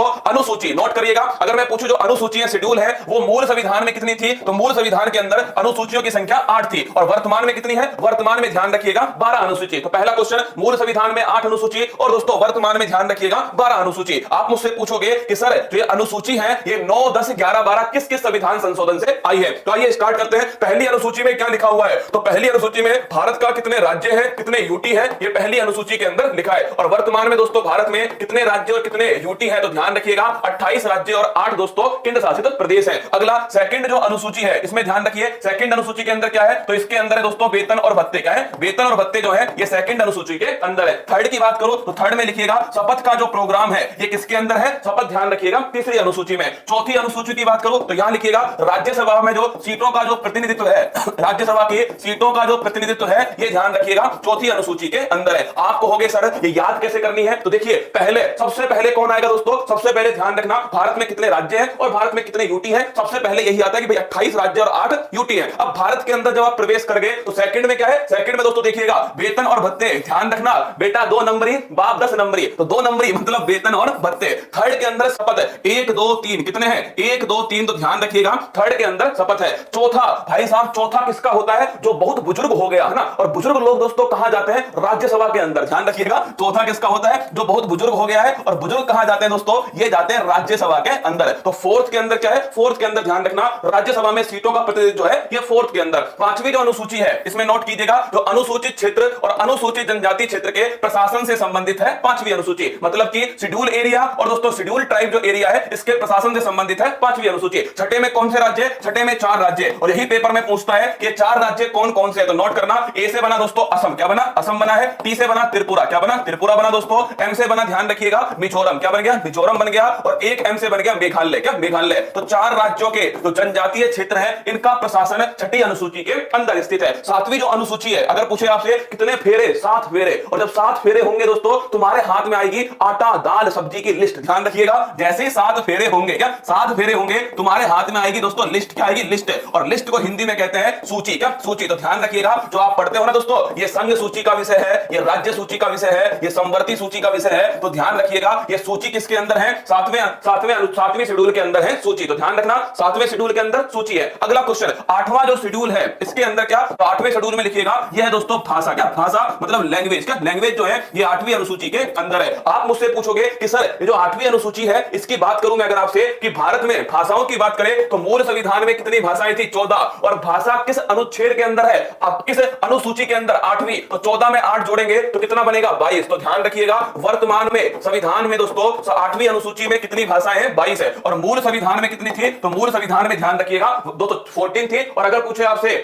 दोस्तों अनुसूची, नोट करिएगा। अगर मैं पूछूं जो अनुसूची है, शेड्यूल है, वो मूल संविधान में कितनी थी, तो मूल संविधान के अंदर अनुसूचियों की संख्या 8 थी और वर्तमान में कितनी है, वर्तमान में ध्यान रखिएगा 12 अनुसूची। तो पहला क्वेश्चन, मूल संविधान में 8 अनुसूची और दोस्तों वर्तमान में ध्यान रखिएगा 12 अनुसूची। आप मुझसे पूछोगे कि सर जो ये अनुसूची है ये 9, 10, 11, 12 किस किस संविधान संशोधन से आई है। तो आइए स्टार्ट करते हैं। पहली अनुसूची में क्या लिखा हुआ है, तो पहली अनुसूची में भारत का कितने राज्य है, कितने यूटी है, ये पहली अनुसूची के अंदर लिखा है। और वर्तमान में दोस्तों भारत में कितने राज्य और कितने यूटी है, तो ध्यान रखिएगा 28 राज्य और 8 दोस्तों केंद्र शासित प्रदेश है। अगला सेकंड जो अनुसूची है, इसमें ध्यान रखिए सेकंड अनुसूची के अंदर क्या है, तो इसके अंदर है दोस्तों वेतन और भत्ते। क्या है, वेतन और भत्ते जो है ये सेकंड अनुसूची के अंदर है। थर्ड की बात करो तो थर्ड में लिखिएगा शपथ का जो प्रोग्राम है ये किसके अंदर है, शपथ, ध्यान रखिएगा तीसरी अनुसूची में। चौथी अनुसूची की बात करो तो यहां लिखिएगा राज्यसभा में जो सीटों का जो प्रतिनिधित्व है, राज्यसभा की सीटों का जो प्रतिनिधित्व है ये ध्यान रखिएगा चौथी अनुसूची के अंदर है। आप कहोगे सर ये याद कैसे करनी है, तो देखिए पहले सबसे पहले कौन आएगा दोस्तों, सबसे पहले ध्यान रखना भारत में कितने राज्य हैं और भारत में कितने यूटी है। सबसे पहले यही आता है कि भाई 28 राज्य और 8 यूटी है। अब भारत के अंदर जब आप प्रवेश कर गए तो सेकंड में क्या है, सेकंड में दोस्तों देखिएगा वेतन और भत्ते, ध्यान रखना बेटा 2 नंबरी बाप 10 नंबरी, तो 2 नंबरी मतलब वेतन और भत्ते। थर्ड के अंदर शपथ है, 1 2 3 कितने हैं, 1 2 3, तो ध्यान रखिएगा थर्ड के अंदर शपथ है। चौथा भाई साहब, चौथा किसका होता है, जो बहुत बुजुर्ग हो गया है ना, और बुजुर्ग लोग दोस्तों कहां जाते हैं, राज्यसभा के अंदर। ध्यान रखिएगा चौथा किसका होता है, जो बहुत बुजुर्ग हो गया है, और बुजुर्ग कहां जाते हैं दोस्तों, ये जाते हैं राज्यसभा के अंदर। तो फोर्थ के अंदर क्या है, फोर्थ के अंदर ध्यान रखना राज्यसभा में सीटों का प्रतिनिधित्व जो है ये फोर्थ के अंदर। पांचवी जो अनुसूची है इसमें नोट कीजिएगा जो अनुसूचित क्षेत्र और अनुसूचित जनजाति क्षेत्र के प्रशासन से संबंधित है पांचवी अनुसूची, मतलब कि शेड्यूल एरिया और दोस्तों शेड्यूल ट्राइब जो एरिया है इसके प्रशासन से संबंधित है पांचवी अनुसूची। छठे में कौन से राज्य, छठे में 4 राज्य, और यही पेपर में पूछता है कि 4 राज्य कौन कौन से है, तो नोट करना। ए से बना दोस्तों असम, क्या बना, असम बना है। टी से बना त्रिपुरा, क्या बना, त्रिपुरा बना दोस्तों। एम से बना ध्यान रखिएगा मिजोरम, क्या बन गया, मिजोरम बन गया। और एक एम से बन गया मेघालय, क्या मेघालय। तो 4 राज्यों के जो जनजातीय क्षेत्र है इनका प्रशासन छठी अनुसूची के अंदर स्थित है। सातवीं जो अनुसूची है, अगर पूछे आपसे कितने फेरे, 7 फेरे, और जब 7 फेरे होंगे दोस्तों तुम्हारे हाथ में आएगी आटा दाल सब्जी की लिस्ट। ध्यान रखिएगा जैसे ही 7 फेरे होंगे, क्या 7 फेरे होंगे तुम्हारे हाथ में आएगी दोस्तों लिस्ट। क्या आएगी, लिस्ट। और लिस्ट को हिंदी में कहते हैं सूची, क्या सूची। तो ध्यान रखिएगा जो आप पढ़ते हो ना दोस्तों, ये संघ सूची का विषय है, ये राज्य सूची का विषय है, ये संवर्ती सूची का विषय है। तो ध्यान रखिएगा ये सूची किसके अंदर है, सातवें शेड्यूल के अंदर है सूची। तो ध्यान रखना 7वें शेड्यूल के अंदर सूची है। अगला क्वेश्चन 8वां जो शेड्यूल है इसके अंदर क्या, तो 8वें शेड्यूल में लिखिएगा यह है दोस्तों भाषा, क्या भाषा मतलब लैंग्वेज। क्या लैंग्वेज जो है ये 8वीं अनुसूची के अंदर है। आप मुझसे पूछोगे कि सर ये जो 8वीं अनुसूची है इसकी बात करूं मैं अगर आपसे कि भारत में भाषाओं की बात करें तो मूल संविधान में कितनी भाषाएं थी, 14, और भाषा किस अनुच्छेद के अंदर है, अब किस अनुसूची के अंदर, 8वीं। तो 14 में 8 जोड़ेंगे तो कितना बनेगा, 22। तो ध्यान रखिएगा वर्तमान में संविधान में दोस्तों 8वीं अनुसूची में कितनी भाषाएं हैं, 22 है। और मूल संविधान में कितनी थी, तो मूल संविधान में ध्यान रखिएगा दोस्तों 14 थी। और अगर पूछे आपसे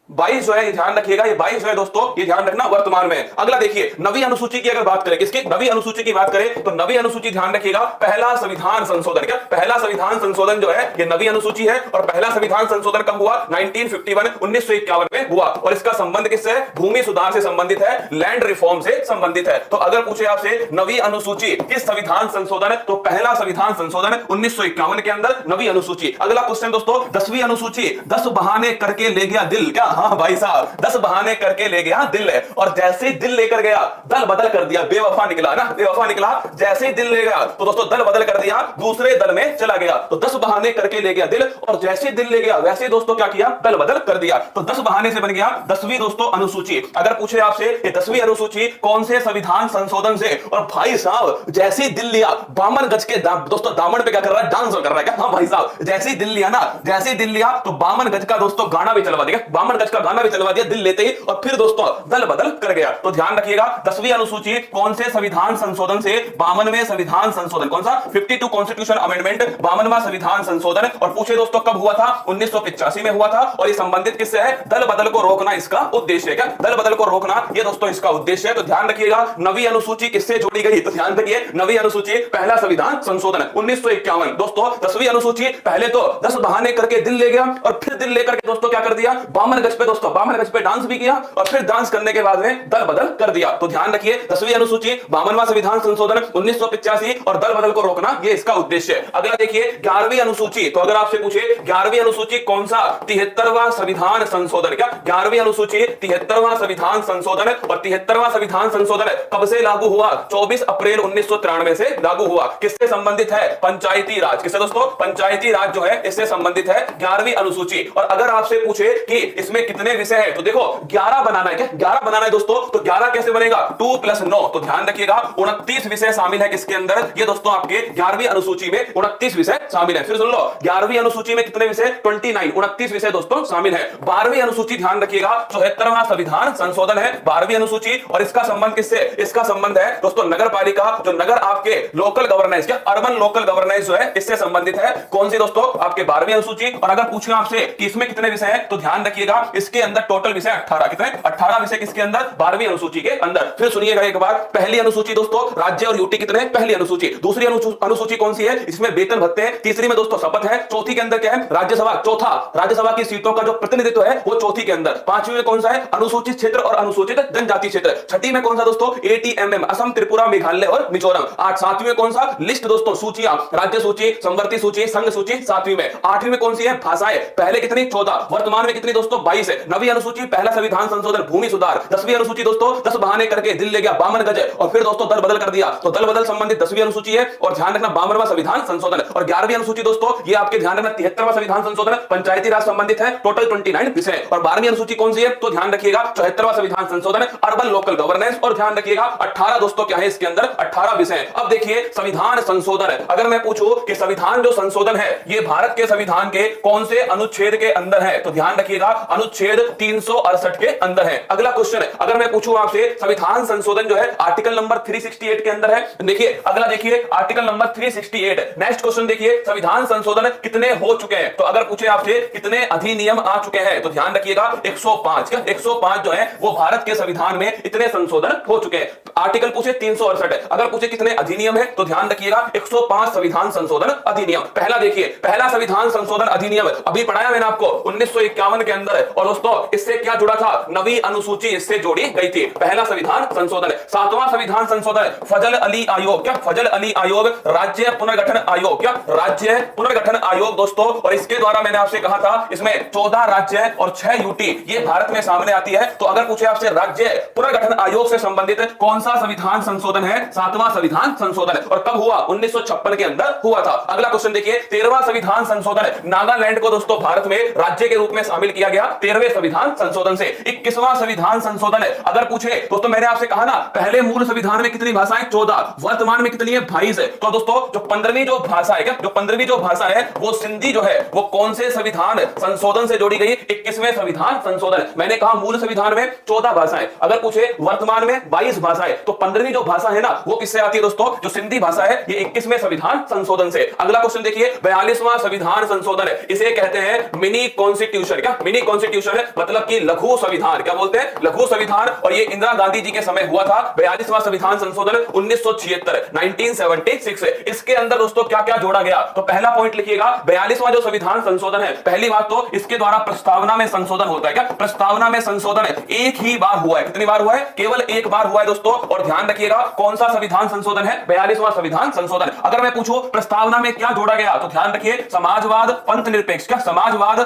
22 जो है, ध्यान रखिएगा ये 22 है दोस्तों, ये ध्यान रखना वर्तमान में। अगला देखिए नवी अनुसूची की अगर बात करें, किसकी, नवी अनुसूची की बात करें तो नवी अनुसूची ध्यान रखिएगा पहला संविधान संशोधन। क्या पहला संविधान संशोधन जो है ये नवी अनुसूची है। और पहला संविधान संशोधन कब हुआ, 1951 में हुआ। और इसका संबंध किससे है, भूमि सुधार से संबंधित है, लैंड रिफॉर्म से संबंधित है। तो अगर पूछे आपसे नवी अनुसूची किस संविधान संशोधन, तो पहला संविधान संशोधन 1951 के अंदर नवी अनुसूची। अगला क्वेश्चन दोस्तों 10वीं अनुसूची, 10 बहाने करके ले गया दिल। क्या, हाँ भाई साहब 10 बहाने करके ले गया दिल है। और जैसे ही दिल लेकर गया दल बदल कर दिया, बेवफा निकला ना, बेवफा निकला। जैसे ही दिल ले गया तो दोस्तों दल बदल कर दिया, दूसरे दल में चला गया। तो 10 बहाने करके ले गया दिल, और जैसे दिल ले गया वैसे दोस्तों क्या किया, दल बदल कर दिया। तो 10 बहाने से बन गया 10वीं दोस्तों अनुसूची। अगर पूछे आपसे ये 10वीं अनुसूची कौन से संविधान संशोधन से, और भाई साहब जैसे ही दिल लिया बामन गज के दोस्तों दामन पे क्या कर रहा है, डांस कर रहा है। क्या, हाँ भाई साहब जैसे ही दिल लिया ना, जैसे ही दिल लिया तो बामन गज का दोस्तों गाना भी चलवा दिया, बामन गज का गाना भी चलवा दिया दिल लेते ही, और फिर दोस्तों दल बदल कर गया। तो ध्यान रखिएगा 10वीं अनुसूची कौन से संविधान संशोधन से, 52वें संविधान संशोधन, कौन सा 52 कॉन्स्टिट्यूशन अमेंडमेंट, 52वां संविधान संशोधन। और पूछे दोस्तों कब हुआ था, 1985 में हुआ था। और ये संबंधित किससे है, दल बदल को रोकना इसका उद्देश्य है। क्या, दल बदल को रोकना ये दोस्तों इसका उद्देश्य है। तो ध्यान रखिएगा नवी अनुसूची किससे जोड़ी गई, तो ध्यान रखिए नवी अनुसूची पहला संविधान संशोधन 1951 दोस्तों। 10वीं अनुसूची पहले तो 10 बहाने करके दिल ले गया, और फिर दिल लेकर के दोस्तों क्या कर दिया, बामन गज गज पे दोस्तों 52 गज पे डांस भी किया और फिर डांस करने के बाद में दल बदल कर दिया। तो ध्यान रखिए 10वीं अनुसूची 52वां संविधान संशोधन 1985 और दल बदल को रोकना ये इसका उद्देश्य है। अगला देखिए 11वीं अनुसूची। तो अगर आपसे पूछे 11वीं अनुसूची कौन सा 73वां संविधान संशोधन, क्या 11वीं अनुसूची 73वां संविधान संशोधन, और 73वां संविधान संशोधन कब से लागू हुआ? 24 अप्रैल 1993 से लागू हुआ। किससे संबंधित है? पंचायती राज। किससे दोस्तों? पंचायती राज जो है इससे संबंधित है 11वीं अनुसूची। और अगर आपसे पूछे कि इसमें कितने विषय है, तो देखो 11 बनाना है। क्या 11 बनाना है दोस्तों? तो 11 कैसे बनेगा? 2 + 9। तो ध्यान रखिएगा 29 विषय शामिल है किसके अंदर? ये दोस्तों आपके 11वीं अनुसूची में 29 विषय शामिल है। फिर सुन लो 11वीं अनुसूची में कितने विषय? 29 विषय दोस्तों शामिल है। 12वीं अनुसूची ध्यान रखिएगा 74वां संविधान संशोधन है 12वीं अनुसूची। और इसका संबंध किससे? इसका संबंध है दोस्तों नगर पालिका, जो नगर आपके लोकल गवर्नेंस, क्या अर्बन लोकल गवर्नेंस जो है इससे संबंधित है। कौन सी दोस्तों? आपके 12वीं अनुसूची। और अगर पूछे आपसे कि इसमें कितने विषय हैं, तो ध्यान रखिएगा इसके अंदर टोटल विषय 18। कितने? 18 विषय किसके अंदर? 12वीं अनुसूची के अंदर। फिर सुनिएगा एक बार, पहली अनुसूची दोस्तों राज्य और यूटी कितने? पहली अनुसूची। दूसरी अनुसूची कौन सी है? इसमें वेतन भत्ते हैं। तीसरी में दोस्तों शपथ है। चौथी के अंदर क्या है? राज्यसभा। चौथा राज्यसभा की सीटों का जो प्रतिनिधित्व है वो चौथी के अंदर। पांचवी में कौन सा है? अनुसूचित क्षेत्र और अनुसूचित जनजाति क्षेत्र। छठी में कौन सा दोस्तों? ATMM, असम, त्रिपुरा, मेघालय और मिजोरम। सातवीं में कौन सा? लिस्ट दोस्तों, सूचियां, राज्य सूची, संवर्ती सूची, संघ सूची, सातवीं में। आठवीं में कौन सी है? भाषाएं। पहले कितनी? 14, वर्तमान में कितनी दोस्तों? 22 है। 9वीं अनुसूची पहला संविधान संशोधन भूमि सुधार। 10वीं अनुसूची दोस्तों 10 बहाने करके दिल ले गया 52 गज और फिर दोस्तों दल बदल कर दिया। तो दल बदल संबंधित 10वीं अनुसूची है। और ध्यान रखना 52वां संविधान संशोधन। और 11वीं अनुसूची दोस्तों ये आपके ध्यान रखना 73वां संविधान संशोधन पंचायती राज संबंधित है। टोटल 29 विषय। और 12वीं अनुसूची कौन सी है? तो ध्यान रखिएगा 74वां संविधान संशोधन अर्बन लोकल गवर्नेंस। और ध्यान रखिएगा 18 दोस्तों क्या है इसके अंदर? 18 विषय। अब देखिए संविधान संशोधन, अगर मैं पूछूं कि संविधान जो संशोधन है ये भारत के संविधान के कौन से अनुच्छेद के अंदर है, तो ध्यान रखिएगा अनुच्छेद 368 के अंदर है। अगला क्वेश्चन, अगर मैं पूछूं आपसे संविधान संशोधन जो है आर्टिकल नंबर 368 के अंदर है। देखिए अगला देखिए आर्टिकल नंबर 368। नेक्स्ट क्वेश्चन देखिए संविधान संशोधन कितने हो चुके हैं, तो अगर पूछे आपसे कितने अधिनियम आ चुके हैं, तो ध्यान रखिएगा 105। 105 जो है वो भारत के संविधान में इतने संशोधन हो चुके हैं। आर्टिकल पूछे 368, अगर पूछे कितने अधिनियम है, तो ध्यान रखिएगा 105 संविधान संशोधन अधिनियम। पहला देखिए पहला संविधान संशोधन अधिनियम अभी पढ़ाया मैंने आपको 1951 के अंदर। और दोस्तों इससे क्या जुड़ा था? 9वीं अनुसूची इससे जोड़ी गई थी। पहला संविधान संशोधन। 7वां संविधान संशोधन फजल अली आयोग। क्या? फजल अली आयोग राज्य पुनर्गठन आयोग। क्या? राज्य पुनर्गठन आयोग दोस्तों। और इसके द्वारा मैंने आपसे कहा था इसमें 14 राज्य और 6 यूटी ये भारत में सामने आती है। तो अगर पूछे आपसे राज्य पुनर्गठन आयोग से संबंधित कौन सा संविधान संशोधन है? 7वां संविधान संशोधन। और कब हुआ? 1956 के अंदर हुआ था। अगला क्वेश्चन देखिए 13वां संविधान संशोधन। नागालैंड को दोस्तों भारत में राज्य के रूप में शामिल किया गया 13वें संविधान संशोधन से। 21वां संविधान संशोधन, अगर पूछे दोस्तों मैंने आपसे कहा ना पहले मूल संविधान में कितनी भाषाएं? 14, वर्तमान में कितनी है? 22 है। तो दोस्तों जो 15वीं जो भाषा है, क्या जो 15वीं जो भाषा है वो सिंधी जो है वो कौन से संविधान संशोधन से जोड़ी गई? 21वें संविधान संशोधन। मैंने कहा मूल संविधान में 14 भाषाएं, अगर पूछे वर्तमान में 22 भाषाएं, तो 15वीं जो भाषा है ना वो किससे आती है दोस्तों? जो सिंधी भाषा है ये 21वें संविधान संशोधन से। अगला क्वेश्चन देखिए 42वां संविधान संशोधन, इसे कहते हैं मिनी कॉन्स्टिट्यूशन। क्या? मिनी कॉन्स्टिट्यूशन मतलब कि लघु संविधान। क्या बोलते हैं? लघु संविधान। और ये इंदिरा गांधी जी के समय हुआ था। 42वां संविधान संशोधन 1976 इसके अंदर दोस्तों क्या क्या जोड़ा गया? तो पहला पॉइंट लिखिएगा 42वां जो संविधान संशोधन है, पहली बात तो इसके द्वारा प्रस्तावना में संशोधन होता है। क्या? प्रस्तावना में संशोधन एक ही बार हुआ है। कितनी बार हुआ है? केवल एक बार हुआ है दोस्तों। और ध्यान रखिएगा कौन सा संविधान संशोधन है? 42वां संविधान संशोधन। अगर मैं पूछूं प्रस्तावना में क्या जोड़ा गया, तो ध्यान रखिए समाजवाद, पंथ निरपेक्ष। क्या? समाजवाद,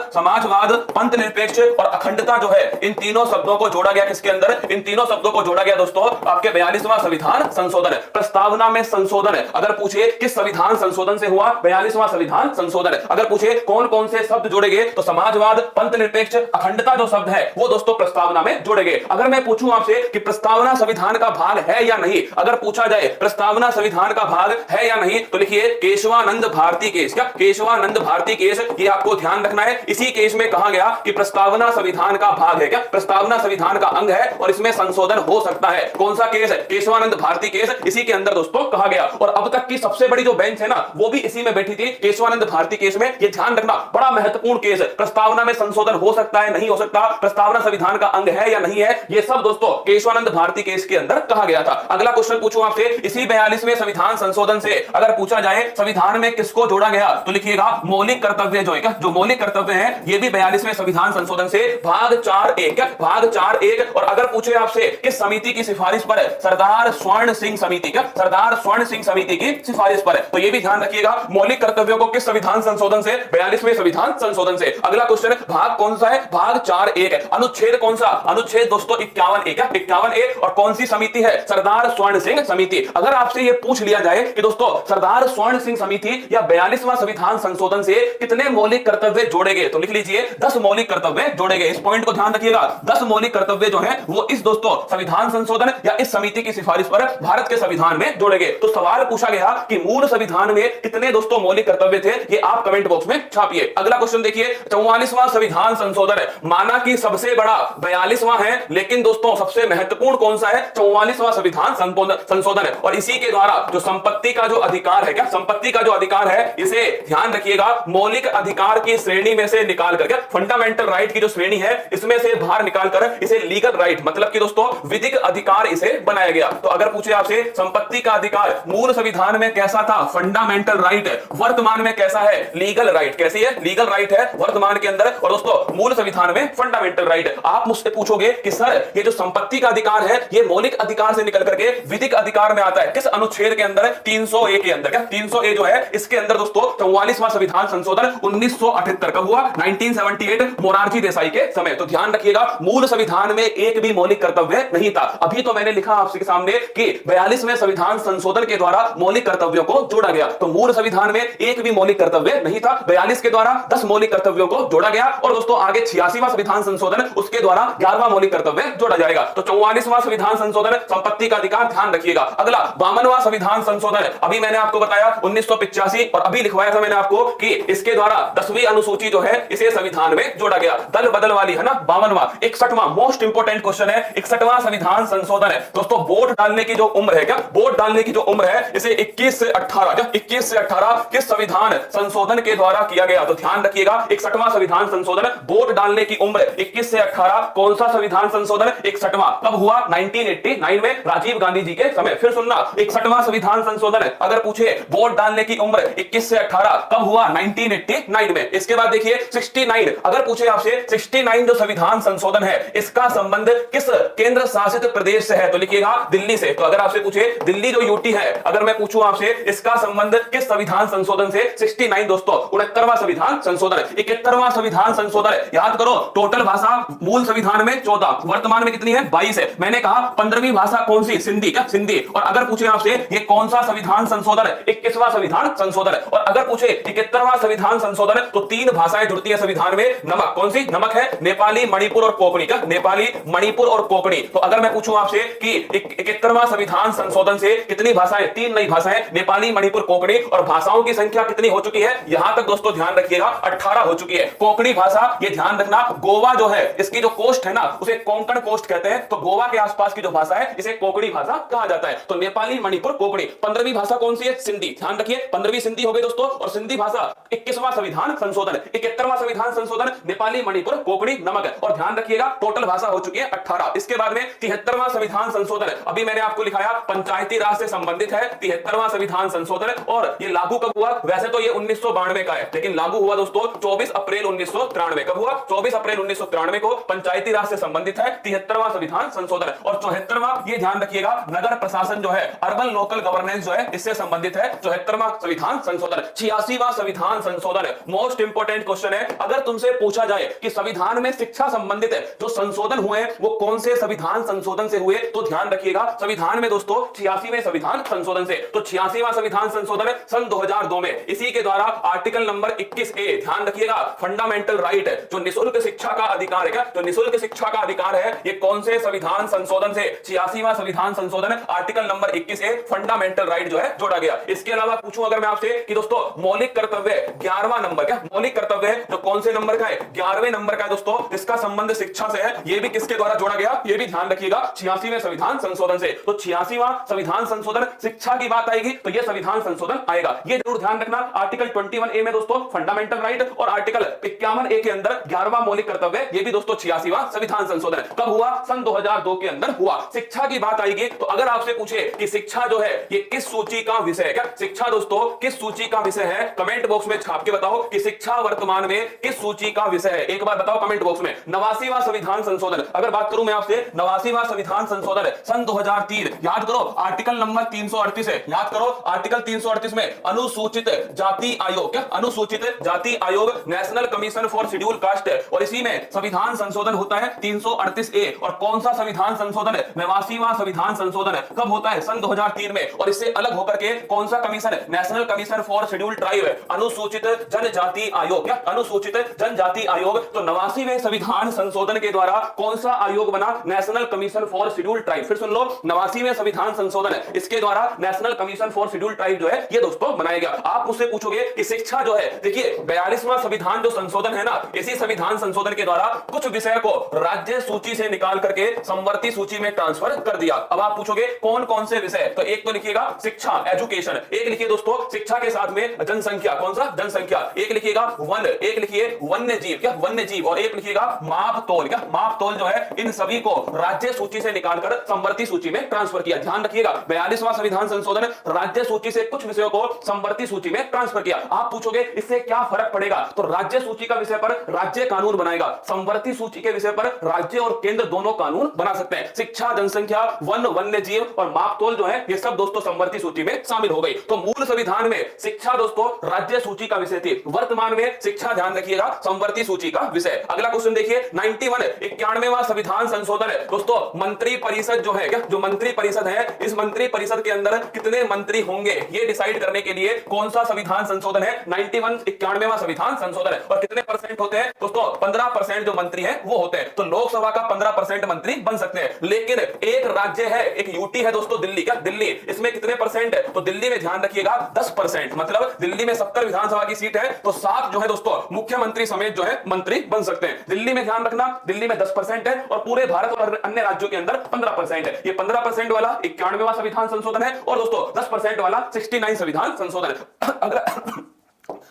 पंथ निरपेक्ष और अखंडता जो है इन तीनों शब्दों को जोड़ा गया। किसके अंदर? इन तीनों शब्दों को जोड़ा गया दोस्तों आपके 42वां संविधान संशोधन। प्रस्तावना में संशोधन, अगर पूछे किस संविधान संशोधन से हुआ? 42वां संविधान संशोधन। अगर पूछे कौन कौन से शब्द जोड़े गए, तो समाजवाद, पंथ निरपेक्ष, अखंडता जो शब्द है वो दोस्तों प्रस्तावना में जोड़े गए। अगर मैं पूछूं आपसे कि प्रस्तावना संविधान का भाग है या नहीं, अगर पूछा जाए प्रस्तावना संविधान का भाग है या नहीं, तो लिखिए केशवानंद भारती केस। क्या? केशवानंद भारती केस, ये आपको ध्यान रखना है। इसी केस में कहा गया कि प्रस्तावना संविधान का भाग है। क्या? प्रस्तावना संविधान का अंग है और इसमें संशोधन हो सकता है। कौन सा केस है? केशवानंद भारती केस। इसी के अंदर दोस्तों कहा गया। और अब तक की सबसे बड़ी जो बेंच है ना वो भी इसी में बैठी थी, केशवानंद भारती केस में। ये ध्यान रखना बड़ा महत्वपूर्ण केस है। प्रस्तावना में संशोधन हो सकता है, नहीं हो सकता, प्रस्तावना संविधान का अंग है या नहीं है, ये सब दोस्तों केशवानंद भारती केस के अंदर कहा कहा गया था। अगला क्वेश्चन पूछूं आपसे, इसी 42वें संविधान संशोधन से अगर पूछा जाए संविधान में किसको जोड़ा गया, तो लिखिएगा मौलिक कर्तव्य जो है, जो मौलिक कर्तव्य है ये भी 42वें संविधान संशोधन से भाग 4(1), भाग 4(1). और अगर पूछे आपसे किस समिति की सिफारिश पर, सरदार स्वर्ण सिंह समिति, सरदार स्वर्ण सिंह समिति की सिफारिश पर, तो ये भी ध्यान रखिएगा मौलिक कर्तव्यों को किस संविधान संशोधन से, 42वें संविधान संशोधन से। अगला क्वेश्चन, भाग कौन सा है, भाग 4(1), अनुच्छेद कौन सा, अनुच्छेद दोस्तों 51(a), 51(a), और कौन सी समिति है, सरदार स्वर्ण सिंह समिति। अगर आपसे यह पूछ लिया जाए कि दोस्तों सरदार स्वर्ण सिंह समिति या 42वां संविधान संशोधन से कितने मौलिक कर्तव्य जोड़े गए, तो लिख लीजिए 10 मौलिक कर्तव्य जोड़े गए। इस पॉइंट को ध्यान रखिएगा, 10 मौलिक कर्तव्य जो है वो इस दोस्तों संविधान संशोधन या इस समिति की सिफारिश पर भारत के संविधान में जोड़े गए। तो सवाल पूछा गया कि मूल संविधान में कितने दोस्तों मौलिक कर्तव्य थे, ये आप कमेंट बॉक्स में छापिए। अगला क्वेश्चन देखिए, 44वां संविधान संशोधन, माना कि सबसे बड़ा 42वां है, लेकिन दोस्तों सबसे महत्वपूर्ण कौन सा है, 44वां संविधान संशोधन है। और इसी के द्वारा जो संपत्ति का जो अधिकार है, क्या संपत्ति का जो अधिकार है, इसे ध्यान रखिएगा मौलिक अधिकार की श्रेणी में से निकाल कर, फंडामेंटल राइट की जो श्रेणी है इसमें से बाहर निकालकर इसे लीगल राइट, मतलब कि दोस्तों विधिक अधिकार इसे बनाया गया। तो अगर पूछे आपसे संपत्ति का अधिकार मूल संविधान में कैसा था, फंडामेंटल राइट, वर्तमान में कैसा है, लीगल राइट। कैसी है, लीगल राइट है वर्तमान के अंदर, और दोस्तों मूल संविधान में फंडामेंटल राइट है। आप मुझसे पूछोगे कि सर ये जो संपत्ति का अधिकार है ये मौलिक अधिकार से निकल करके विधिक अधिकार में आता है, किस अनुच्छेद के अंदर, 300(a) के अंदर। क्या 300(a) जो है इसके अंदर दोस्तों 44वां संविधान संशोधन 1978 का हुआ, 1978 मोरारजी देसाई के समय। तो ध्यान रखिएगा मूल संविधान में एक भी मौलिक कर्तव्य नहीं था। अभी तो मैंने लिखा आपके सामने कि 42वें संविधान संशोधन के द्वारा मौलिक कर्तव्यों को जोड़ा गया, तो मूल संविधान में एक भी मौलिक कर्तव्य नहीं था। 42 के द्वारा 10 मौलिक कर्तव्यों को जोड़ा गया, और दोस्तों आगे 86वां संविधान संशोधन, उसके द्वारा 11वां मौलिक कर्तव्य जोड़ा जाएगा। तो 44वां संविधान संशोधन संपत्ति का अधिकार, ध्यान रखिएगा। अगला 52वां संविधान संशोधन, अभी मैंने आपको बताया 1985, और अभी लिखवाया था मैंने आपको कि इसके द्वारा 10वीं अनुसूची जो है इसे संविधान में जोड़ा गया, दल बदल वाली है ना। 52वां, 61वां मोस्ट इंपोर्टेंट क्वेश्चन है, 61वां संविधान संशोधन है दोस्तों। वोट डालने की जो उम्र है, क्या वोट डालने की जो उम्र है इसे 21 से 18, क्या 21 से 18 किस संविधान संशोधन के द्वारा किया गया, तो ध्यान रखिएगा 61वां संविधान संशोधन, वोट डालने की उम्र 21 से 18, कौन सा संविधान संशोधन, 61वां, कब हुआ, 1989 में राजीव गांधी जी के समय। फिर सुनना, 61वां संविधान संशोधन अगर पूछे वोट डालने की उम्र 21 से 18 कब हुआ, 1989 में। इसके बाद देखिए 69, अगर पूछे आपसे 69 जो संविधान संशोधन है इसका संबंध किस केंद्र शासित प्रदेश से है, तो लिखिएगा दिल्ली से। तो अगर आपसे पूछे दिल्ली जो यूटी है, अगर मैं पूछूं आपसे इसका संबंध किस संविधान संशोधन से, 69 दोस्तों 69वां संविधान संशोधन। 71वां संविधान संशोधन, याद करो टोटल भाषा मूल संविधान में 14, वर्तमान में कितनी है, 22 है। मैंने कहा 15वीं भाषा कौन सी, सिंधी, क्या सिंधी। और अगर पूछे आपसे ये कौन सा संविधान संशोधन, 21वां संविधान संशोधन। और अगर पूछे 71वां संविधान संशोधन, तो 3 भाषाएं जुड़ती है संविधान में, नमक, कौन सी, नमक है, नेपाली, मणिपुर और कोंकणी, क्या नेपाली, मणिपुर और कोंकणी। तो अगर मैं पूछूं आपसे कि 71वां संविधान संशोधन से कितनी भाषाएं, 3 नई भाषाएं, नेपाली, मणिपुर, कोंकणी, और भाषाओं की संख्या कितनी हो चुकी है, यहां तक दोस्तों ध्यान रखिएगा 18 हो चुकी है। कोंकणी भाषा, ये ध्यान रखना, गोवा जो है इसकी जो कोस्ट है ना उसे कोंकण कोस्ट कहते हैं, तो गोवा के आसपास की जो भाषा है इसे कोंकणी भाषा कहा जाता है। तो नेपाली, मणिपुर, कोंकणी। 15वीं भाषा कौन सी है, सिंधी, ध्यान रखिए 15वीं सिंधी हो गई दोस्तों। और सिंधी भाषा 21वां संविधान संशोधन, 71वां संविधान संशोधन, नेपाली, मणिपुर, कोंकणी, नमक। और ध्यान रखिएगा टोटल भाषा हो चुकी है 18। इसके बाद में 73वां संविधान संशोधन, अभी मैंने आपको लिखाया पंचायती राज से संबंधित है 73वां संविधान संशोधन, और ये लागू कब हुआ, वैसे तो ये 1992 का है, लेकिन लागू हुआ दोस्तों 24 अप्रैल 1993। कब हुआ, 24 अप्रैल 1993 को पंचायती राज से संबंधित है 73वां संविधान संशोधन। और 74वां, ये ध्यान रखिएगा नगर प्रशासन जो है, अर्बन लोकल गवर्नेंस जो है इससे संबंधित है 74वां संविधान संशोधन। 86वां संविधान संशोधन, मोस्ट इंपोर्टेंट क्वेश्चन है, अगर तुमसे पूछा जाए कि संविधान में शिक्षा संबंधित जो संशोधन हुए वो कौन से संविधान संशोधन से हुए, तो ध्यान रखिएगा संविधान में दोस्तों 86वें संविधान संशोधन से। तो 86वां संविधान संशोधन सन 2002 में, इसी के द्वारा आर्टिकल नंबर 21A, ध्यान रखिएगा फंडामेंटल राइट, जो निःशुल्क शिक्षा का अधिकार है, क्या जो निःशुल्क शिक्षा का अधिकार है, ये कौन से संविधान संशोधन से, 86वां संविधान संशोधन article number 21A fundamental right जो है जोड़ा गया। इसके अलावा पूछूं अगर मैं आपसे कि दोस्तों दोस्तों मौलिक कर्तव्य 11वां नंबर, क्या मौलिक कर्तव्य है जो कौन से नंबर का है, 11वें नंबर का है दोस्तों। इसका संबंध शिक्षा से है, ये भी किसके द्वारा जोड़ा गया, ये भी ध्यान रखिएगा 86वें संविधान संशोधन से। तो 86वां संविधान संशोधन, शिक्षा की बात आएगी तो ये संविधान संशोधन आएगा, ये जरूर ध्यान रखना। आर्टिकल 21A में दोस्तों फंडामेंटल राइट और आर्टिकल 51A के अंदर 11वां मौलिक कर्तव्य, ये भी दोस्तों 86वां संविधान संशोधन कब हुआ, सन 2002 के अंदर हुआ। शिक्षा की बात आएगी तो अगर आपसे पूछे कि शिक्षा जो है ये किस सूची का विषय है, क्या शिक्षा दोस्तों किस सूची का विषय है, कमेंट बॉक्स में छाप के बताओ कि शिक्षा वर्तमान में किस सूची का विषय है। एक बार बताओ कमेंट बॉक्स में। 89वां संविधान संशोधन, अगर बात करूं मैं आपसे 89वां संविधान संशोधन सन 2003, याद करो आर्टिकल नंबर 338 है, याद करो आर्टिकल 338 में अनुसूचित जाति आयोग, क्या अनुसूचित जाति आयोग, national commission for schedule caste, और इसी में संविधान संशोधन होता है 338A। और कौन सा संविधान संशोधन है, 89वां संविधान संशोधन कब होता है, सन 2003 में। और इससे अलग होकर के कौन सा commission, national commission for schedule tribe, अनुसूचित जनजाति आयोग, क्या अनुसूचित जनजाति आयोग। तो 89वें संविधान संशोधन के द्वारा कौन सा आयोग बना, national commission for schedule tribe. फिर सुन लो, 89वें संविधान संशोधन इसके द्वारा national commission for schedule tribe जो है ये दोस्तों बनाया गया। आप मुझसे पूछोगे कि शिक्षा जो है, देखिए 42वां संविधान जो संशोधन है ना, इसी संविधान संशोधन के द्वारा कुछ विषय को राज्य सूची से निकाल करके संवर्ती सूची में ट्रांसफर कर दिया। अब आप पूछोगे कौन कौन से विषय, तो एक तो लिखिएगा शिक्षा एजुकेशन, एक लिखिए दोस्तों शिक्षा के साथ में जनसंख्या, कौन सा जनसंख्या, एक लिखिएगा वन, एक लिखिए वन्य जीव, क्या वन्य जीव, और एक लिखिएगा माप तोल, क्या माप तोल जो है, इन सभी को राज्य सूची से निकालकर संवर्ती सूची में ट्रांसफर किया। ध्यान रखिएगा 42वां संविधान संशोधन राज्य सूची से कुछ विषयों को संवर्ती सूची में ट्रांसफर किया। आप पूछोगे इससे क्या फर्क पड़ेगा, तो राज्य सूची का विषय पर राज्य कानून बनाएगा, संवर्ती सूची के विषय पर राज्य और केंद्र दोनों कानून बना सकते हैं। शिक्षा, जनसंख्या, वन, वन्य जीव और मापतोल जो है ये सब दोस्तों संवर्ती सूची में शामिल हो गई। तो मूल संविधान में शिक्षा दोस्तों राज्य सूची का विषय थी, वर्तमान में शिक्षा ध्यान रखिएगा संवर्ती सूची का विषय। अगला क्वेश्चन देखिए 91वां संविधान संशोधन दोस्तों मंत्री परिषद जो है, क्या जो मंत्री परिषद है, इस मंत्री परिषद के अंदर कितने मंत्री होंगे ये डिसाइड करने के लिए कौन सा संविधान संशोधन है, 91वां संविधान संशोधन है। और कितने परसेंट होते हैं दोस्तों, 15% जो मंत्री हैं वो होते हैं। तो लोकसभा का 15% मंत्री बन सकते हैं। लेकिन एक राज्य है, एक यूटी है दोस्तों दिल्ली, क्या दिल्ली, इसमें कितने परसेंट है, तो दिल्ली में ध्यान रखिएगा 10%, मतलब दिल्ली में 70 विधानसभा की सीट है तो 7 जो है दोस्तों मुख्यमंत्री समेत जो है मंत्री बन सकते हैं। दिल्ली में ध्यान रखना, दिल्ली में 10% है और पूरे भारत और अन्य राज्यों के अंदर 15% है। ये 15% वाला 91वां संविधान संशोधन है और दोस्तों 10% वाला 69 संविधान संशोधन है।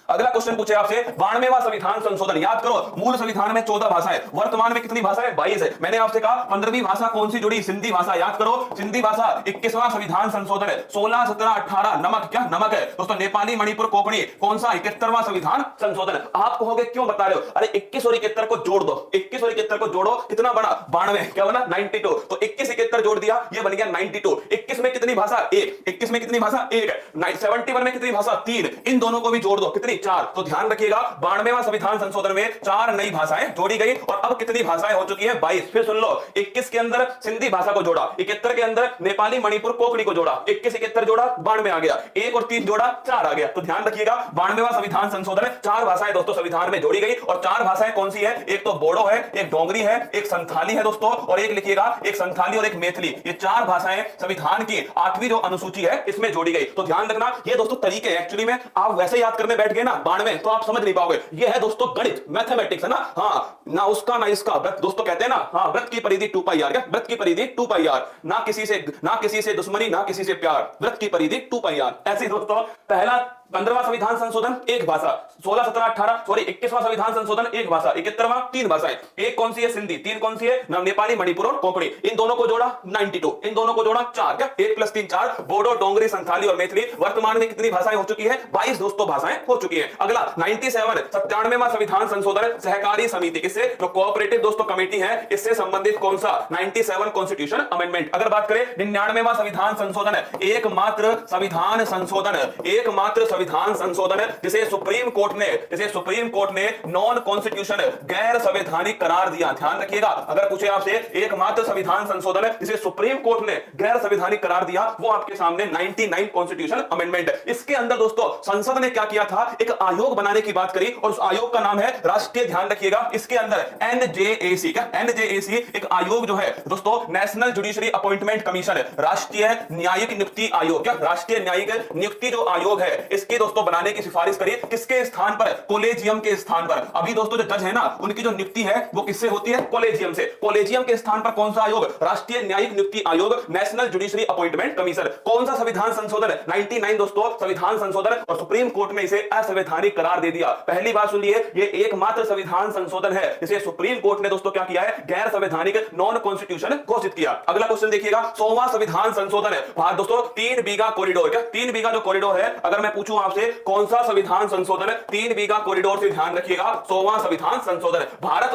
अगला क्वेश्चन पूछे आपसे 92वां संविधान संशोधन, याद करो मूल संविधान में 14 भाषाएं, वर्तमान में कितनी भाषाएं, 22 है। मैंने आपसे कहा 15वीं भाषा कौन सी जुड़ी, सिंधी भाषा, याद करो सिंधी भाषा। 21वां संविधान संशोधन 16, 17, 18 नमक, क्या नमक है दोस्तों, नेपाली, मणिपुर, कोंकणी, कौन सा 71वां संविधान संशोधन। आप कहोगे क्यों बता रहे हो, अरे 21 और 71 को जोड़ दो, 21 और 71 को जोड़ो, कितना बना 92, क्या बना 92, तो 21 71 जोड़ दिया ये बन गया 92। 21 में कितनी भाषा, एक, 21 में कितनी भाषा, एक, 71 में कितनी भाषा, 3, इन दोनों को भी जोड़ दो कितनी, 4। तो ध्यान रखिएगा 92वां संविधान संशोधन में 4 नई भाषाएं जोड़ी गई और अब कितनी भाषाएं हो चुकी है, 22। फिर सुन लो 21 के अंदर सिंधी भाषा को जोड़ा, 71 के अंदर नेपाली, मणिपुर, कोंकणी को जोड़ा, 21 71 जोड़ा 92 आ गया, 1 और 3 जोड़ा 4 आ गया। तो ध्यान रखिएगा 92वां संविधान संशोधन 4 भाषाएं दोस्तों संविधान में जोड़ी गई और 4 भाषाएं कौन सी है, एक तो बोडो है, एक डोंगरी है, एक संथाली है दोस्तों, और एक लिखिएगा एक संथाली और एक मैथिली। ये 4 भाषाएं संविधान की 8वीं जो अनुसूची है इसमें जोड़ी गई। तो ध्यान रखना ये दोस्तों तरीके एक्चुअली में आप वैसे याद करने बैठ गए ना 92 तो आप समझ नहीं पाओगे। ये है दोस्तों गणित, मैथमेटिक्स है ना, हाँ ना उसका ना इसका, व्रत दोस्तों कहते हैं ना, हाँ व्रत की परिधि 2 पाई आर, क्या व्रत की परिधि 2 पाई आर, ना किसी से दुश्मनी ना किसी से प्यार, व्रत की परिधि 2 पाई आर। ऐसे दोस्तों पहला 15वां संविधान संशोधन एक भाषा, 16, 17, 18 सॉरी 21वां संविधान संशोधन एक भाषा, 71वां 3 भाषाएं, एक कौन सी है सिंधी, 3 कौन सी है नेपाली, मणिपुर और कोंकणी, इन दोनों को जोड़ा 92, इन दोनों को जोड़ा 4, क्या 1 + 3 4, बोडो, डोंगरी, संथाली और मैथिली। वर्तमान में कितनी भाषाएं हो चुकी है, 22 दोस्तों भाषाएं हो चुकी है। अगला 97वां संविधान संशोधन सहकारी समिति, किससे, जो कोऑपरेटिव दोस्तों कमेटी है इससे संबंधित कौन सा 97 कॉन्स्टिट्यूशन अमेंडमेंट। अगर बात करें 99वां संविधान संशोधन एकमात्र संविधान संशोधन जिसे सुप्रीम कोर्ट ने नॉन कॉन्स्टिट्यूशन गैर संवैधानिक करार दिया। ध्यान रखिएगा अगर पूछे आपसे एकमात्र संविधान संशोधन जिसे सुप्रीम कोर्ट ने गैर संवैधानिक करार दिया वो आपके सामने 99 कॉन्स्टिट्यूशन अमेंडमेंट। इसके अंदर दोस्तों संसद ने क्या किया था, एक आयोग बनाने की बात करी और उस आयोग का नाम है राष्ट्रीय, ध्यान रखिएगा इसके अंदर NJAC, क्या NJAC एक आयोग जो है दोस्तों नेशनल जुडिशरी अपॉइंटमेंट कमीशन, राष्ट्रीय न्यायिक नियुक्ति आयोग, क्या राष्ट्रीय न्यायिक नियुक्ति जो आयोग है इसके दोस्तों बनाने की सिफारिश करी किसके स्थान पर? कॉलेजियम के स्थान पर। अभी दोस्तों जो जज है ना, उनकी जो नियुक्ति है वो किससे होती है? कॉलेजियम से। कॉलेजियम के स्थान पर कौन सा आयोग? राष्ट्रीय न्यायिक नियुक्ति आयोग, नेशनल जुडिशरी अपॉइंटमेंट कमीशन। कौन सा संविधान संशोधन? 99 दोस्तों संविधान संशोधन, और सुप्रीम कोर्ट ने इसे असंवैधानिक करार दे दिया। पहली बात सुनिए, ये एकमात्र संविधान संशोधन है जिसे सुप्रीम कोर्ट ने दोस्तों क्या किया है? गैर संवैधानिक, नॉन कॉन्स्टिट्यूशन घोषित किया। अगला क्वेश्चन देखिएगा, 100वां संविधान संशोधन है। भारत दोस्तों 3 बीघा कॉरिडोर, क्या 3 बीघा जो कॉरिडोर है, अगर मैं पूछूं आपसे कौन सा संविधान संशोधन? 3 बीघा कॉरिडोर से ध्यान रखिएगा, 100वां संविधान संशोधन। भारत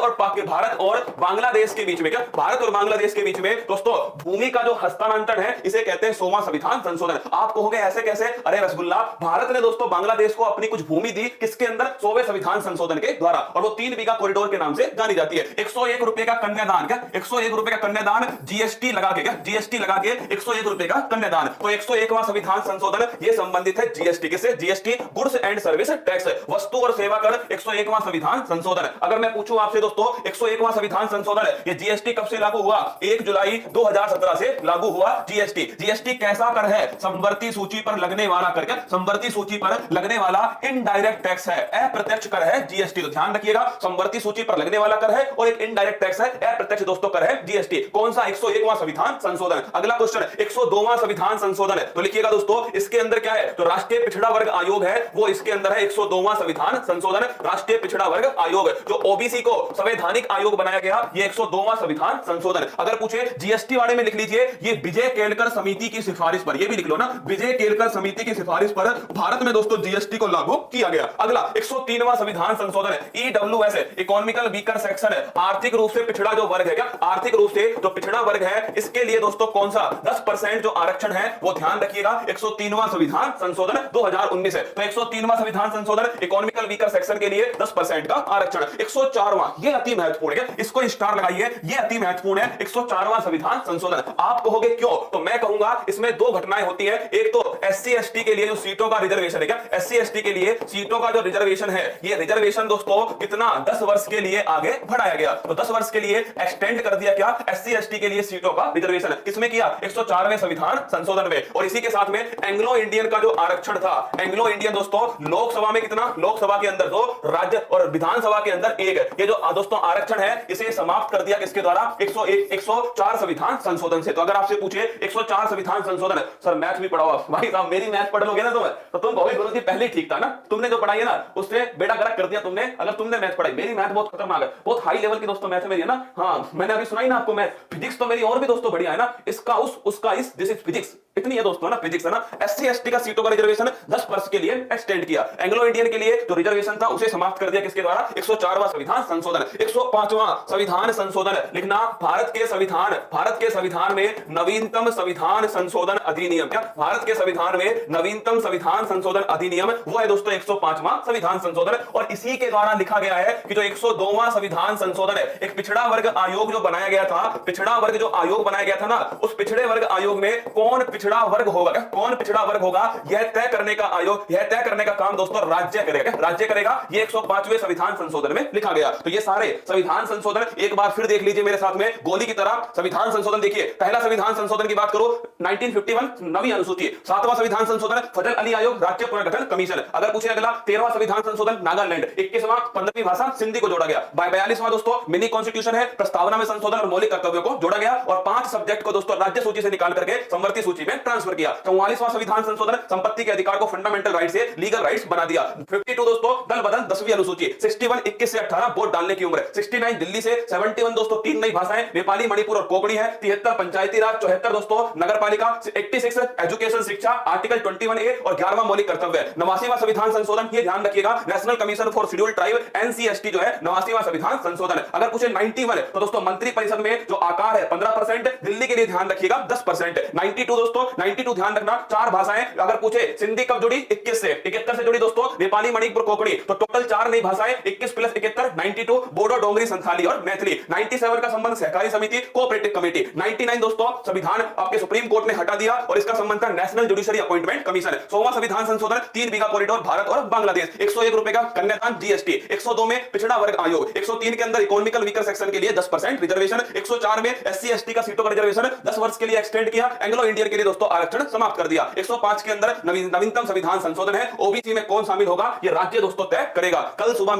और बांग्लादेश के बीच में, क्या भारत और बांग्लादेश के बीच में दोस्तों भूमि का जो हस्तांतरण है इसे कहते हैं 100वां संविधान संशोधन। आप कहोगे ऐसे कैसे? अरे रसगुल्ला, भारत ने दोस्तों बांग्लादेश को अपनी कुछ भूमि दी, किसके अंदर? 100वें संविधान संशोधन के द्वारा, और वो 3 बीघा कॉरिडोर के नाम से जानी जाती है। 101 रुपए का कन्यादान, क्या 101 रुपए का कन्यादान जीएसटी लगा के, क्या जीएसटी लगा के 101 रुपए का कन्यादान। तो 101वां संविधान संशोधन ये संबंधित है जीएसटी किससे? GST, goods and service tax, वस्तु और सेवा कर। 101वां संविधान संशोधन। अगर मैं पूछूं आपसे दोस्तों 101वां संविधान संशोधन ये जीएसटी कब से लागू हुआ? 1 जुलाई 2017 से लागू हुआ जीएसटी। जीएसटी कैसा कर है? संवर्ती सूची पर लगने वाला कर, क्या संवर्ती सूची पर लगने वाला इनडायरेक्ट टैक्स है, अप्रत्यक्ष कर है जीएसटी। तो ध्यान रखिएगा, संवर्ती सूची पर लगने वाला कर है और एक इनडायरेक्ट टैक्स है, अप्रत्यक्ष दोस्तों कर है जीएसटी। कौन सा? 101वां संविधान संशोधन। अगला क्वेश्चन 102वां संविधान संशोधन है, तो लिखिएगा दोस्तों इसके अंदर क्या है? तो राष्ट्रीय पिछड़ा वर्ग आयोग है, वो इसके अंदर है 102वां संविधान संशोधन, राष्ट्रीय पिछड़ा वर्ग आयोग। जो ओबीसी को संवैधानिक आयोग बनाया गया, ये 102वां संविधान संशोधन। अगर पूछे जीएसटी वाले में लिख लीजिए, ये विजय केलकर समिति की सिफारिश पर, ये भी लिख लो ना, विजय केलकर समिति की सिफारिश पर भारत में दोस्तों जीएसटी को लागू किया गया। अगला 103वां संविधान संशोधन है, ईडब्ल्यूएस, इकोनॉमिकल वीकर सेक्शन है, आर्थिक रूप से पिछड़ा जो वर्ग है, क्या आर्थिक रूप से जो पिछड़ा वर्ग है, इसके लिए दोस्तों कौन सा? 10% जो आरक्षण है वो ध्यान रखिएगा। 103वां संविधान संशोधन 2019 है, तो 103वां संविधान संशोधन इकोनॉमिकल वीकर सेक्शन के लिए 10% का आरक्षण। 104वां, ये अति महत्वपूर्ण है, इसको स्टार लगाइए, ये अति महत्वपूर्ण है। 104वां संविधान संशोधन। आप कहोगे क्यों? तो मैं कहूंगा इसमें 2 घटनाएं होती है। एक तो एससी एसटी के लिए जो सीटों का रिजर्वेशन है, क्या एससी एसटी के लिए सीटों का जो रिजर्वेशन है, ये रिजर्वेशन दोस्तों कितना? 10 वर्ष के लिए आगे बढ़ाया गया। तो 10 वर्ष के लिए एक्सटेंड कर दिया, क्या एससी एसटी के लिए सीटों का रिजर्वेशन। किसमें किया? 104वें संविधान संशोधन में। और इसी के साथ में एंग्लो इंडियन का जो आरक्षण था, एंग्लो इंडियन दोस्तों लोकसभा में कितना? लोकसभा के अंदर 2, राज्य और विधानसभा के अंदर 1, ये जो दोस्तों आरक्षण है इसे समाप्त कर दिया किसके द्वारा? 104 संविधान संशोधन से। तो अगर आपसे पूछे 104 संविधान संशोधन, सर मैथ भी पढ़ाओ भाई साहब, मेरी मैथ पढ़ लोगे ना तो तुम कहोगे गुरुजी पहले ठीक था ना, तुमने जो पढ़ाई है ना उससे बेड़ा गर्क कर दिया तुमने। अगर तुमने मैथ पढ़ाई, मेरी मैथ बहुत खतरनाक है, बहुत हाई लेवल की दोस्तों मैथ मेरी है ना। हाँ, मैंने अभी सुनाई ना आपको मैथ। फिजिक्स तो मेरी और भी दोस्तों बढ़िया है ना, इसका उस, उसका इस, दिस इज फिजिक्स, इतनी है दोस्तों ना फिजिक्स है ना। एससी एसटी का सीटों का रिजर्वेशन 10 वर्ष के लिए एक्सटेंड किया। एंग्लो इंडियन के लिए जो रिजर्वेशन था उसे समाप्त कर दिया किसके द्वारा? 104वां संविधान संशोधन। 105वां संविधान संशोधन लिखना, भारत के संविधान में नवीनतम संविधान संशोधन अधिनियम, क्या भारत के संविधान में नवीनतम संविधान संशोधन अधिनियम वो है दोस्तों 105वां संविधान संशोधन। और इसी के द्वारा लिखा गया है कि जो 102वां संविधान संशोधन है, एक पिछड़ा वर्ग आयोग जो बनाया गया था, पिछड़ा वर्ग जो आयोग बनाया गया था ना, उस पिछड़े वर्ग आयोग में कौन पिछड़ा वर्ग होगा, क्या कौन पिछड़ा वर्ग होगा, यह तय करने का आयोग, यह तय करने का काम दोस्तों राज्य करेगा, राज्य करेगा। ये 105वें संविधान संशोधन में लिखा गया। तो ये सारे संविधान संशोधन एक बार फिर देख लीजिए मेरे साथ में, गोली की तरह संविधान संशोधन देखिए। पहला संविधान संशोधन की बात करो 1951 नवीं अनुसूची। 7वां संविधान संशोधन फजल अली आयोग, राज्य पुनर्गठन कमीशन। अगर पूछे अगला 13वां संविधान संशोधन नागालैंड। 21वां 15वीं भाषा सिंधी को जोड़ा गया। 42वां दोस्तों मिनी कॉन्स्टिट्यूशन है, प्रस्तावना में संशोधन और मौलिक कर्तव्यों को जोड़ा गया। और 5 सब्जेक्ट को दोस्तों राज्य सूची से निकाल करके संवर्ती सूची में ट्रांसफर किया। 44वां संविधान संशोधन संपत्ति के अधिकार को फंडामेंटल राइट से लीगल राइट्स बना दिया। 52 दोस्तों दल बदल 10वीं अनुसूची। 61 21 से 18 वोट डालने की उम्र। 69 दिल्ली से। 71 दोस्तों 3 नई भाषाएं नेपाली, मणिपुर और कोंकणी है। 73 पंचायती राज। 74 दोस्तों नगरपालिका। 86 एजुकेशन शिक्षा आर्टिकल 21A और 11वां मौलिक कर्तव्य। 89वां संविधान संशोधन, ये ध्यान रखिएगा, national commission for scheduled tribe NCST जो है 89वां संविधान संशोधन। अगर पूछे 91 तो दोस्तों मंत्री परिषद में जो आकार है 15%, दिल्ली के लिए ध्यान रखिएगा 10%। 92 दोस्तों 92 ध्यान रखना 4 भाषाएं। अगर पूछे सिंधी कब जुड़ी 21 से, 71 से जुड़ी दोस्तों नेपाली, मणिपुर, कोंकणी। तो टोटल 4 नई भाषाएं 21 + 71 92, बोडो, डोंगरी, संथाली और मैथिली। 97 का संबंध सहकारी समिति कोऑपरेटिव कमेटी। 99 दोस्तों संविधान आपके सुप्रीम कोर्ट ने हटा दिया और इसका संबंध था नेशनल जुडिशरी अपॉइंटमेंट कमीशन। 100वां संविधान संशोधन 3 बीघा कॉरिडोर भारत और बांग्लादेश। 101 रुपए का कन्यादान GST। 102 में पिछड़ा वर्ग आयोग। 103 के अंदर इकोनॉमिकल वीकर सेक्शन के लिए 10% रिजर्वेशन। 104 में SC ST का सीटों का रिजर्वेशन 10 वर्ष के लिए एक्सटेंड किया। एंग्लो इंडियन के लिए दोस्तों आरक्षण समाप्त कर दिया। 105 के अंदर नवीनतम संविधान संशोधन है, ओबीसी में कौन शामिल होगा ये राज्य दोस्तों तय करेगा। कल सुबह